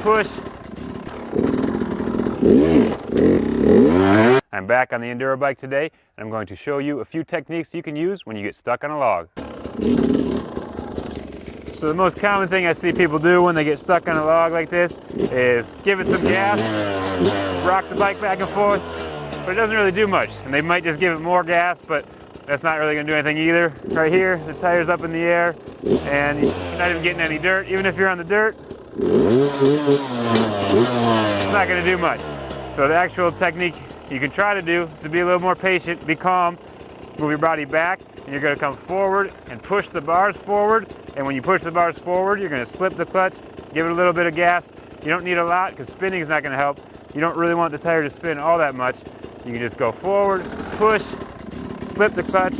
push. I'm back on the Enduro bike today, and I'm going to show you a few techniques you can use when you get stuck on a log. So the most common thing I see people do when they get stuck on a log like this is give it some gas, rock the bike back and forth, but it doesn't really do much. And they might just give it more gas, but that's not really going to do anything either. Right here, the tire's up in the air, and you're not even getting any dirt. Even if you're on the dirt, it's not going to do much. So the actual technique you can try to do is to be a little more patient, be calm, move your body back, and you're going to come forward and push the bars forward. And when you push the bars forward, you're going to slip the clutch, give it a little bit of gas. You don't need a lot because spinning is not going to help. You don't really want the tire to spin all that much. You can just go forward, push, slip the clutch,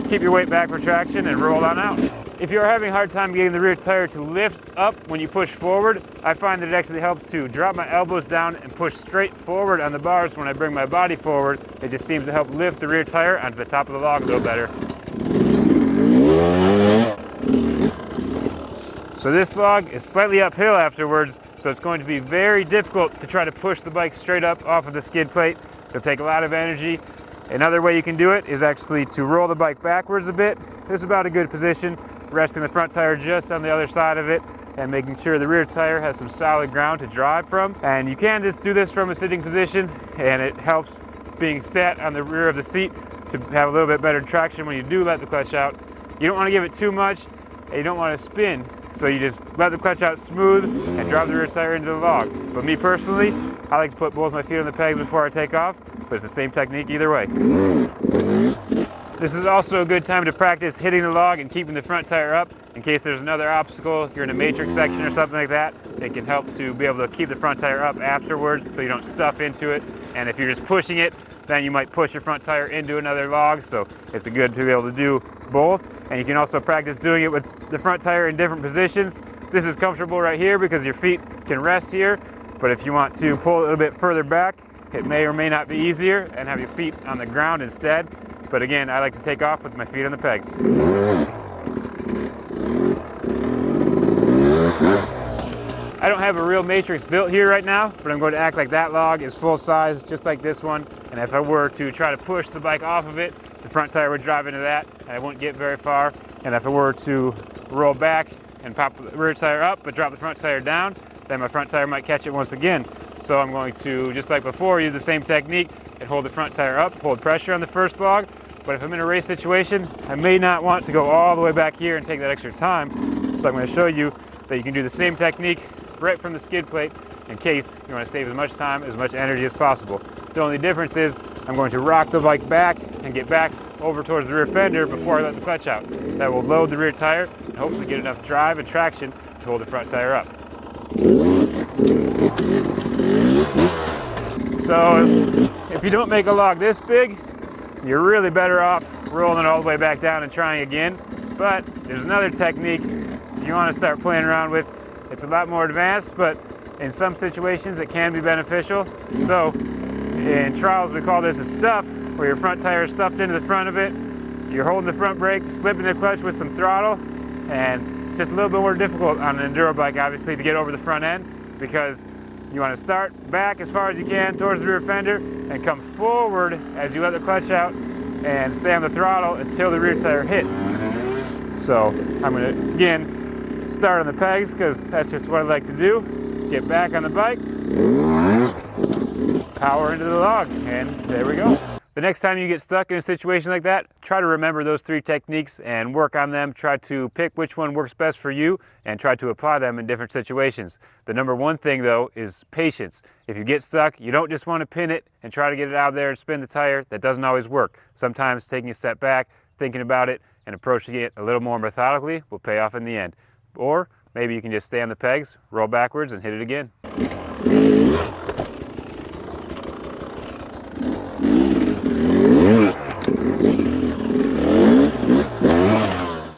keep your weight back for traction, and roll on out. If you're having a hard time getting the rear tire to lift up when you push forward, I find that it actually helps to drop my elbows down and push straight forward on the bars when I bring my body forward. It just seems to help lift the rear tire onto the top of the log a little better. So this log is slightly uphill afterwards, so it's going to be very difficult to try to push the bike straight up off of the skid plate. It'll take a lot of energy. Another way you can do it is actually to roll the bike backwards a bit. This is about a good position, resting the front tire just on the other side of it and making sure the rear tire has some solid ground to drive from. And you can just do this from a sitting position, and it helps being set on the rear of the seat to have a little bit better traction when you do let the clutch out. You don't want to give it too much, and you don't want to spin. So you just let the clutch out smooth and drop the rear tire into the log. But me personally, I like to put both my feet on the pegs before I take off, but it's the same technique either way. This is also a good time to practice hitting the log and keeping the front tire up in case there's another obstacle, you're in a matrix section or something like that. It can help to be able to keep the front tire up afterwards so you don't stuff into it. And if you're just pushing it, then you might push your front tire into another log, so it's good to be able to do both. And you can also practice doing it with the front tire in different positions. This is comfortable right here because your feet can rest here, but if you want to pull a little bit further back, it may or may not be easier and have your feet on the ground instead. But again, I like to take off with my feet on the pegs. I don't have a real matrix built here right now, but I'm going to act like that log is full size, just like this one. And if I were to try to push the bike off of it, the front tire would drive into that, and I wouldn't get very far. And if I were to roll back and pop the rear tire up, but drop the front tire down, then my front tire might catch it once again. So I'm going to, just like before, use the same technique and hold the front tire up, hold pressure on the first log. But if I'm in a race situation, I may not want to go all the way back here and take that extra time. So I'm going to show you that you can do the same technique right from the skid plate in case you want to save as much time, as much energy as possible. The only difference is I'm going to rock the bike back and get back over towards the rear fender before I let the clutch out. That will load the rear tire and hopefully get enough drive and traction to hold the front tire up. So if you don't make a log this big, you're really better off rolling it all the way back down and trying again. But there's another technique you want to start playing around with. It's a lot more advanced, but in some situations it can be beneficial. So in trials we call this a stuff, where your front tire is stuffed into the front of it. You're holding the front brake, slipping the clutch with some throttle, and it's just a little bit more difficult on an enduro bike, obviously, to get over the front end because you want to start back as far as you can towards the rear fender and come forward as you let the clutch out and stay on the throttle until the rear tire hits. So I'm going to, again, start on the pegs because that's just what I like to do. Get back on the bike, power into the log, and there we go. The next time you get stuck in a situation like that, try to remember those three techniques and work on them. Try to pick which one works best for you and try to apply them in different situations. The number one thing though is patience. If you get stuck, you don't just want to pin it and try to get it out there and spin the tire. That doesn't always work. Sometimes taking a step back, thinking about it, and approaching it a little more methodically will pay off in the end. Or maybe you can just stay on the pegs, roll backwards, and hit it again.